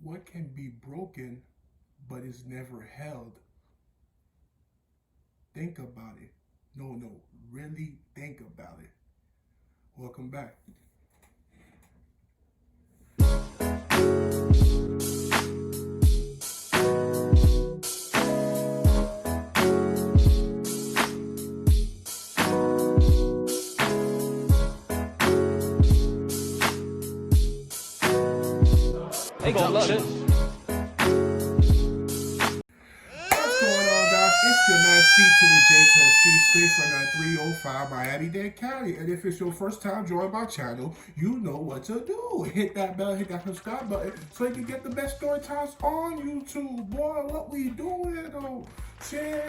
What can be broken but is never held? Think about it. No, really think about it. Welcome back. Production. What's going on, guys? It's your man C to the J to the C, straight from that 305 Miami-Dade County. And if it's your first time joining my channel, you know what to do. Hit that bell, hit that subscribe button so you can get the best story times on YouTube. Boy, what we doing though? Chill.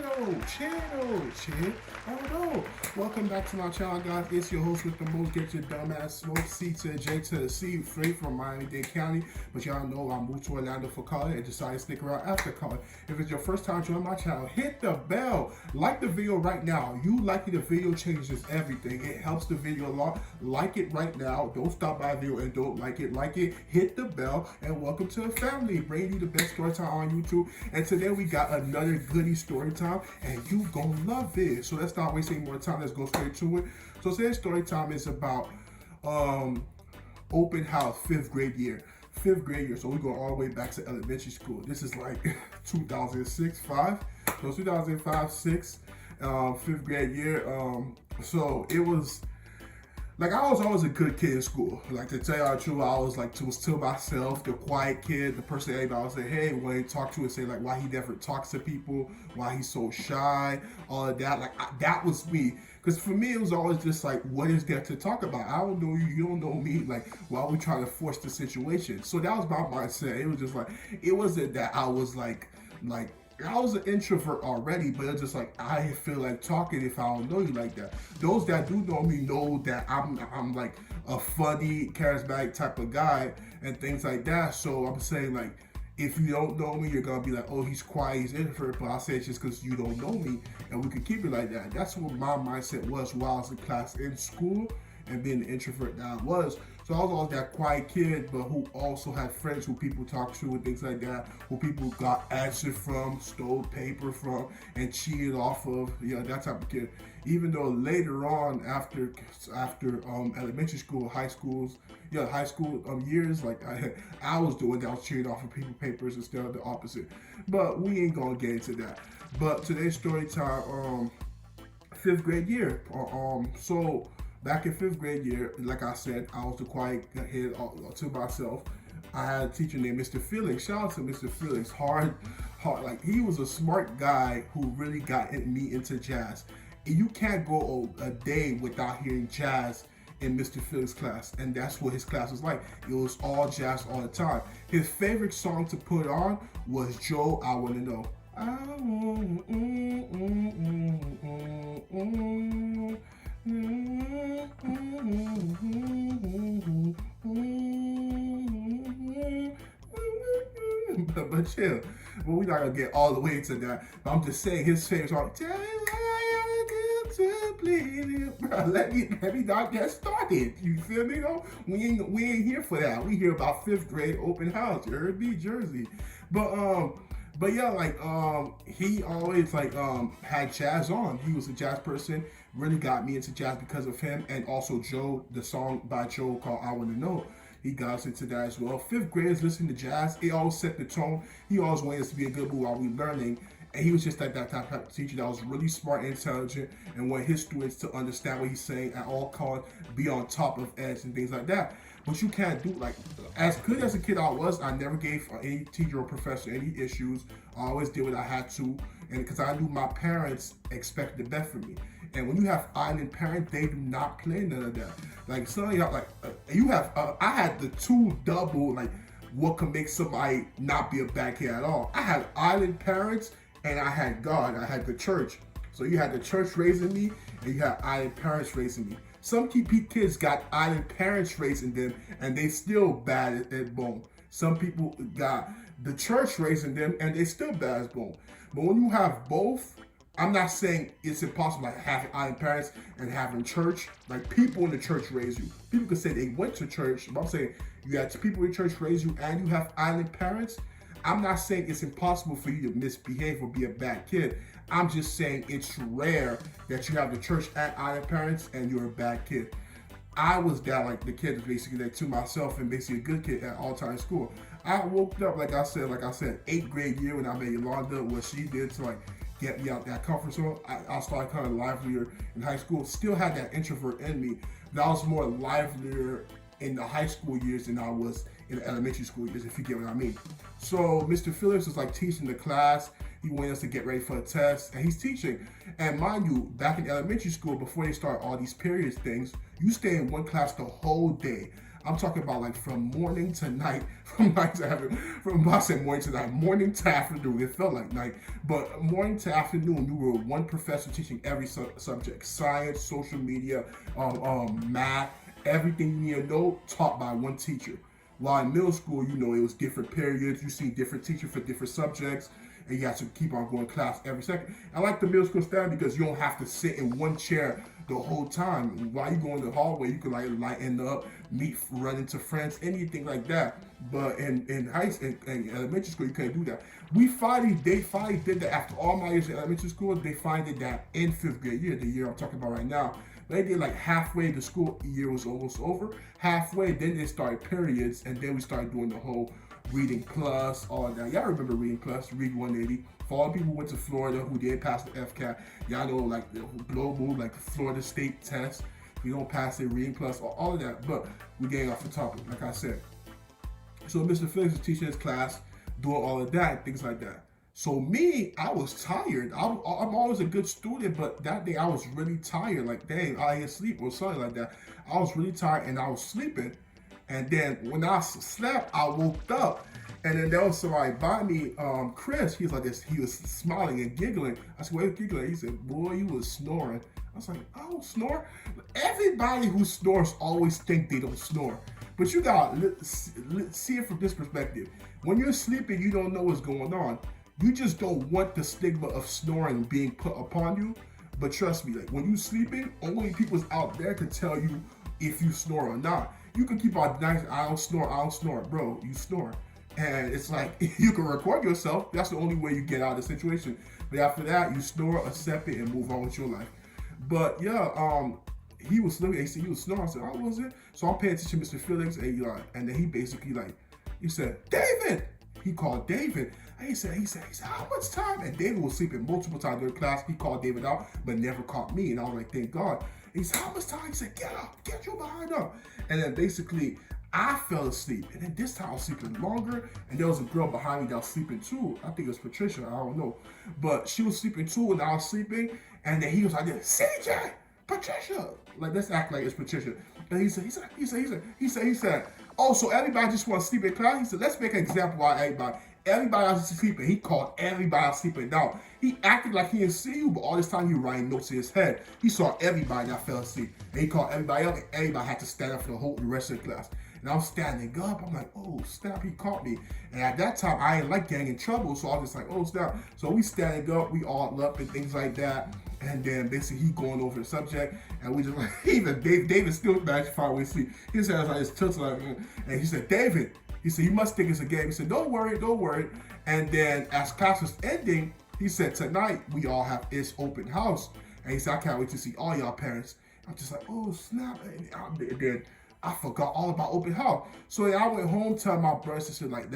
I don't know. Welcome back to my channel, guys. It's your host with the most, get your dumb ass smoke, C to the J to the C, straight from Miami-Dade County. But y'all know I moved to Orlando for college and decided to stick around after college. If it's your first time joining my channel, hit the bell. Like the video right now. You liking the video changes everything. It helps the video a lot. Like it right now. Don't stop by the video and don't like it. Like it, hit the bell, and welcome to the family. Bringing you the best story time on YouTube. And today we got another goodie story time, and you gonna love it. So let's not waste any more time. Let's go straight to it. So today's story time is about open house, fifth grade year. Fifth grade year, so we go all the way back to elementary school. This is like 2006, 5. So 2005, 6, fifth grade year. So it was like I was always a good kid in school. Like to tell you the truth, I was like to myself, the quiet kid, the person that everybody would say, hey, when he talk to and say like why he never talks to people, why he's so shy, all of that. That was me. Because for me, it was always just like, what is there to talk about? I don't know you, you don't know me. Like, why are we trying to force the situation? So that was my mindset. It was just like, it wasn't that I was like I was an introvert already, but it's just like I feel like talking if I don't know you like that. Those that do know me know that I'm like a funny, charismatic type of guy and things like that. So I'm saying like if you don't know me, you're gonna be like, oh, he's quiet, he's introvert. But I say it's just because you don't know me, and we could keep it like that. That's what my mindset was while I was in class in school and being the introvert that I was. So I was always that quiet kid, but who also had friends who people talked to and things like that, who people got answers from, stole paper from, and cheated off of. Yeah, that type of kid. Even though later on, after elementary school, high school years, like I was doing that, I was cheating off of people papers instead of the opposite. But we ain't gonna get into that. But today's story time, fifth grade year. So back in fifth grade year, like I said, I was the quiet kid to myself. I had a teacher named Mr. Felix. Shout out to Mr. Felix. Hard. Like he was a smart guy who really got me into jazz. You can't go a day without hearing jazz in Mr. Felix' class, and that's what his class was like. It was all jazz all the time. His favorite song to put on was Joe, I Wanna Know. I want, but chill. But we're not gonna get all the way into that. But I'm just saying his favorite song. Tell me what I gotta do to please you, bro. Let me not get started. You feel me though? We ain't here for that. We hear about fifth grade open house. You heard me, Jersey. But yeah, like he always like had jazz on. He was a jazz person. Really got me into jazz because of him, and also Joe, the song by Joe called "I Wanna Know." He got us into that as well. Fifth graders listening to jazz. It always set the tone. He always wanted us to be a good mood while we learning. And he was just like that type of teacher that was really smart and intelligent and wanted his students to understand what he's saying at all costs, be on top of edge and things like that. But you can't do like as good as a kid I was. I never gave any teacher or professor any issues. I always did what I had to, and because I knew my parents expected the best from me. And when you have island parents, they do not play none of that. Like some of y'all, like you have. I had the two double like what can make somebody not be a bad kid at all. I had island parents and I had God. I had the church. So you had the church raising me, and you had island parents raising me. Some kids got island parents raising them, and they still bad at bone. Some people got the church raising them, and they still bad as bone. But when you have both, I'm not saying it's impossible, like having island parents and having church. Like people in the church raise you. People could say they went to church, but I'm saying you had people in church raise you and you have island parents. I'm not saying it's impossible for you to misbehave or be a bad kid. I'm just saying it's rare that you have the church and island parents and you're a bad kid. I was that, like the kid was basically like to myself and basically a good kid at all time school. I woke up like I said, 8th grade year when I met Yolanda, what she did to like get me out that comfort zone. I started kind of livelier in high school. Still had that introvert in me, but I was more livelier in the high school years than I was in the elementary school years, if you get what I mean. So Mr. Phillips was like teaching the class. He wanted us to get ready for a test, and he's teaching. And mind you, back in elementary school, before they start all these periods things, you stay in one class the whole day. I'm talking about like from morning to night, from night to afternoon, from I said morning to night, morning to afternoon. It felt like night, but morning to afternoon, you were one professor teaching every subject: science, social media, math, everything you need to know, taught by one teacher. While in middle school, you know, it was different periods. You see different teachers for different subjects, and you have to keep on going class every second. I like the middle school style because you don't have to sit in one chair the whole time. While you go in the hallway, you can like lighten up, meet, run into friends, anything like that. But in elementary school, you couldn't do that. They finally did that after all my years in elementary school. They finally did that in 5th grade year, the year I'm talking about right now. They did like halfway, the school year was almost over. Halfway, then they started periods, and then we started doing the whole Reading Plus, all of that. Y'all remember Reading Plus, Read 180. For all the people who went to Florida who didn't pass the FCAT, y'all know like the blow move, like the Florida State test. If you don't pass it, Reading Plus, all of that. But we're getting off the topic, like I said. So Mr. Felix is teaching his class, doing all of that, things like that. So me, I was tired. I'm always a good student, but that day I was really tired. Like, dang, I didn't sleep or something like that. I was really tired and I was sleeping. And then when I slept, I woke up. And then there was somebody by me, Chris. He was like this. He was smiling and giggling. I said, "Why are you giggling?" He said, "Boy, you was snoring." I was like, "I don't snore." Everybody who snores always think they don't snore. But you gotta see it from this perspective. When you're sleeping, you don't know what's going on. You just don't want the stigma of snoring being put upon you. But trust me, like when you're sleeping, only people out there can tell you if you snore or not. You can keep on denying, I don't snore. Bro, you snore. And it's like, you can record yourself. That's the only way you get out of the situation. But after that, you snore, accept it, and move on with your life. But yeah, he was looking, he said, "You was snoring." I said, "I wasn't." So I'm paying attention to Mr. Felix, and then he basically he said, "David!" He called David. And he said, "How much time?" And David was sleeping multiple times during class. He called David out, but never caught me. And I was like, thank God. And he said, "How much time?" He said, "Get up, get your behind up." And then basically, I fell asleep. And then this time I was sleeping longer. And there was a girl behind me that was sleeping too. I think it was Patricia, I don't know. But she was sleeping too, and I was sleeping. And then he was like, "CJ, Patricia." Like, let's act like it's Patricia. And he said, "Oh, so everybody just want to sleep in class?" He said, "Let's make an example while everybody else is sleeping." He called everybody else sleeping. Now, he acted like he didn't see you, but all this time he was writing notes in his head. He saw everybody that fell asleep. And he called everybody else, and everybody had to stand up for the rest of the class. And I'm standing up. I'm like, "Oh, snap, he caught me." And at that time, I didn't like getting in trouble, so I was just like, "Oh, snap." So we standing up, we all up and things like that. And then basically he going over the subject, and we just like, even David still managed to find a way to sleep. His hands like his tilted like, and he said, "David," he said, "you must think it's a game." He said, don't worry. And then as class was ending, he said, "Tonight we all have this open house." And he said, "I can't wait to see all y'all parents." I'm just like, "Oh, snap." And then I forgot all about open house. So I went home telling my brothers and said, like,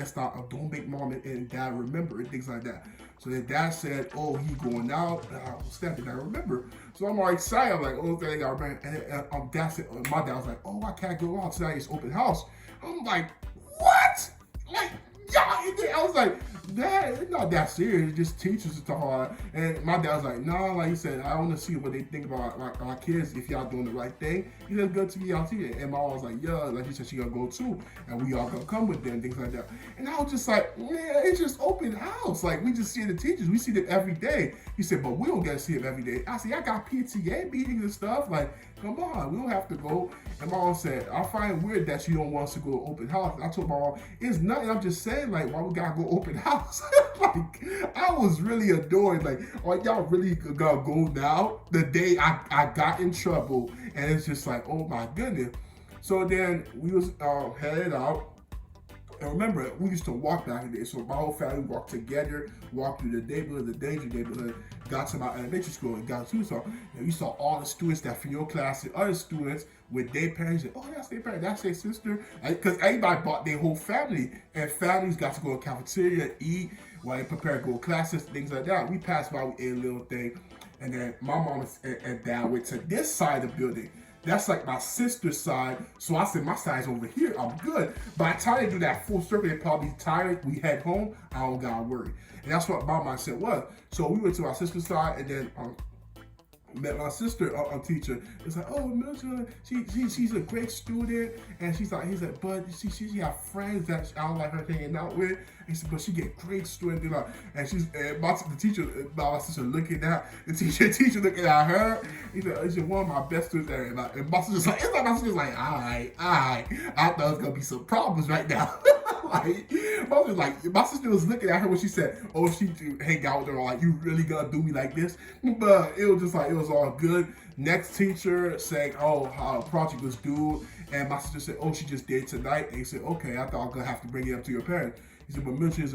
don't make mom and dad remember and things like that. So then dad said, "Oh, he going out." And I was standing there, I remember. So I'm all excited. I'm like, "Oh, okay, I remember." And dad said, my dad was like, "Oh, I can't go out tonight. It's open house." I'm like, "What?" Like, yeah. I was like, "Dad, it's not that serious. It's just teachers and stuff like that." And my dad was like, "No," like he said, "I want to see what they think about like our kids, if y'all doing the right thing." He said, "Good to be out here." And my mom was like, "Yeah," like he said, she gonna go too, and we all gonna come with them and things like that. And I was just like, "Man, it's just open house. Like, we just see the teachers, we see them every day." He said, "But we don't get to see them every day." I said, "I got PTA meetings and stuff. Like, come on, we don't have to go." And my mom said, "I find it weird that you don't want us to go to open house." I told my mom, "It's nothing. I'm just saying, like, why we gotta go open house?" I was really annoyed. Like, are y'all really gonna go now? The day I got in trouble, and it's just like, oh my goodness. So then we was headed out. And remember, we used to walk back in the day. So my whole family walked together, walked through the neighborhood, the danger neighborhood, got to my elementary school and got to Tucson. And we saw all the students that from your class and other students with their parents. And, oh, that's their parents, that's their sister. Because everybody brought their whole family. And families got to go to the cafeteria, eat, while they prepare to go to classes, things like that. We passed by, we ate a little thing. And then my mom and dad went to this side of the building. That's like my sister's side. So I said, my side's over here. I'm good. By the time they do that full circle, they probably tired. We head home. I don't gotta worry. And that's what my mindset was. So we went to our sister's side, and then met my sister teacher. It's like, oh, Milton, she's a great student, and he's like, but she have friends that I don't like her hanging out with. He said, but she get great student, and my sister looking at the teacher looking at her. He said, she's one of my best students ever. And my sister's like, my sister's like, all right, I thought it was gonna be some problems right now. My sister was looking at her when she said, oh, she do hang out with her, like, you really gonna do me like this? But it was just like, it was all good. Next teacher saying, oh, how project was due, and my sister said, oh, she just did tonight. And he said, okay, I thought I was gonna have to bring it up to your parents. He said, but Mitchell is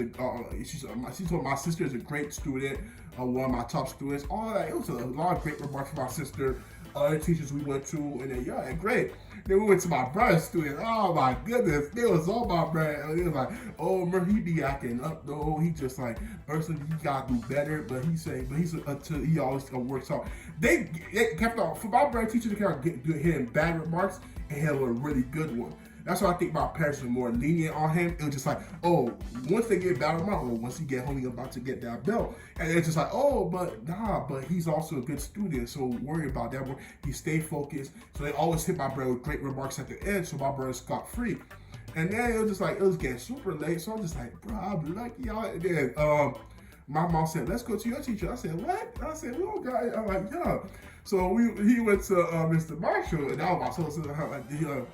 she told my sister is a great student, one of my top students. All that, it was a lot of great remarks from my sister. Other teachers we went to, and then yeah, great. Then we went to my brother's student. Oh my goodness, it was all my brother. And it was like, oh, he be acting up though. He just like, personally, he gotta do better. But he always works hard. They kept on for my brother teacher to kind of hitting bad remarks and have a really good one. That's why I think my parents were more lenient on him. It was just like, oh, once they get bad remarks, or once he get home, he's about to get that belt. And it's just like, oh, but he's also a good student, so worry about that. He stayed focused. So they always hit my brother with great remarks at the end, so my brother got free. And then it was just like, it was getting super late, so I'm just like, bro, I'm lucky, y'all. And then my mom said, let's go to your teacher. I said, what? I said, we don't got it. I'm like, yeah. So he went to Mr. Marshall, and that was my sister.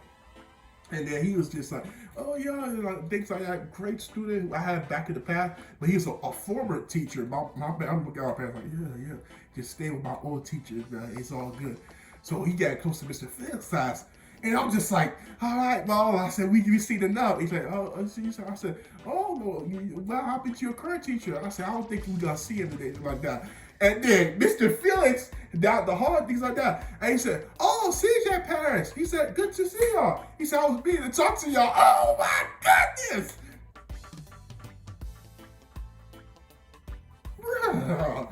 And then he was just like, oh yeah, like, things like that. Great student I had back in the past, but he's a former teacher. I'm looking at my parents like, yeah, just stay with my old teachers, man. It's all good. So he got close to Mr. Phillips' class, and I'm just like, all right, well, I said, we seen enough. He's like, oh, I said, oh no, what happened to your current teacher? I said, I don't think we're gonna see him today, like that. And then Mr. Felix, down the hall, things like that. And he said, oh, C.J. parents. He said, good to see y'all. He said, I was being to talk to y'all. Oh my goodness. Bro.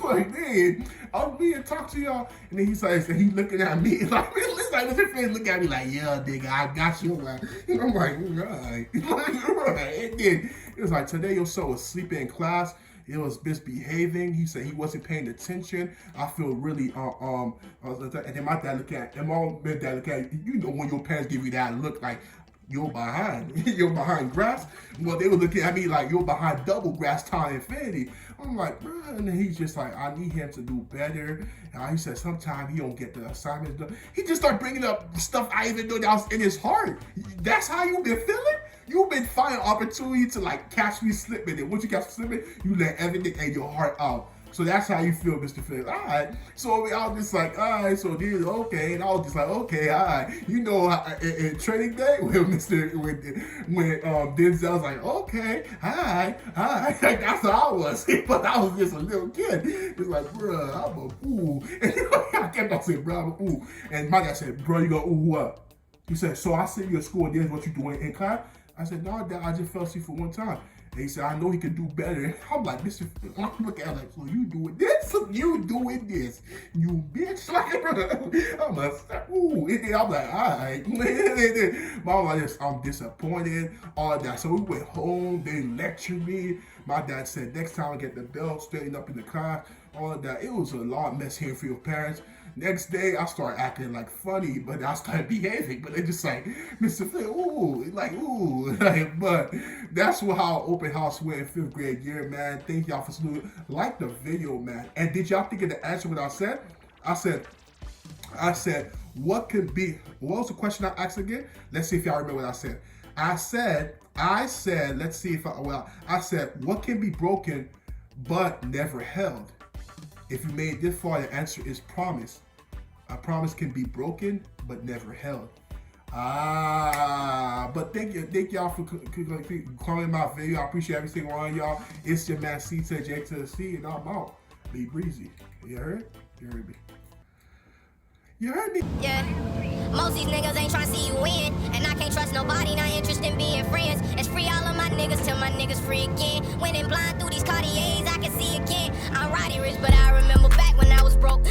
Like, man, I was being to talk to y'all. And then he's looking at me. Like, Mr. Felix looking at me like, yeah, nigga, I got you. And I'm like, right. And then it was like, today your son was sleeping in class. It was misbehaving. He said he wasn't paying attention. I feel really and then my dad looked at, and my dad looked at, you know, when your parents give you that look like you're behind grass. Well, they were looking at me like you're behind double grass time infinity. I'm like, bro, and then he's just like, I need him to do better. He said sometimes he don't get the assignments done. He just started bringing up stuff I even know that was in his heart. That's how you been feeling? You've been finding opportunity to like catch me slipping, and once you catch me slipping, you let everything in your heart out. So that's how you feel, Mr. Phillips. All right. So I was just like, all right. So this okay, and I was just like, okay, all right. You know, in training day when Denzel was like, okay, all right. Like, that's how I was. But I was just a little kid. It's like, bro, I'm a fool. And I kept on saying, bro, I'm a fool. And my dad said, bro, you gonna ooh what? He said, so I sent you to school, and this is what you doing in class? I said, no, Dad, I just fell asleep for one time. And he said, I know he can do better. I'm like, Mr. I'm looking at him like, so you doing this? You doing this? You bitch. I'm like, ooh. And then I'm like, all right. Mom, I'm disappointed. All that. So we went home. They lectured me. My dad said, next time I get the bell straightened up in the class. All that. It was a lot of mess here for your parents. Next day, I started acting like funny, but I started behaving. But they just like, Mr. Flynn, ooh, like, ooh. Like, but that's how open house went in 5th grade year, man. Thank y'all for saluting. Like the video, man. And did y'all think of the answer what I said? I said, what was the question I asked again? Let's see if y'all remember what I said. I said, I said, let's see if I said, what can be broken but never held? If you made it this far, the answer is promise. A promise can be broken but never held. But thank y'all for calling my video. I appreciate every single one of y'all. It's your man C.J.C. and I'm out. Be breezy. You heard? You heard me. You heard me? Yeah. Most these niggas ain't tryna see you win. And I can't trust nobody, not interested in being friends. It's free all of my niggas till my niggas free again. Winning blind through these cards.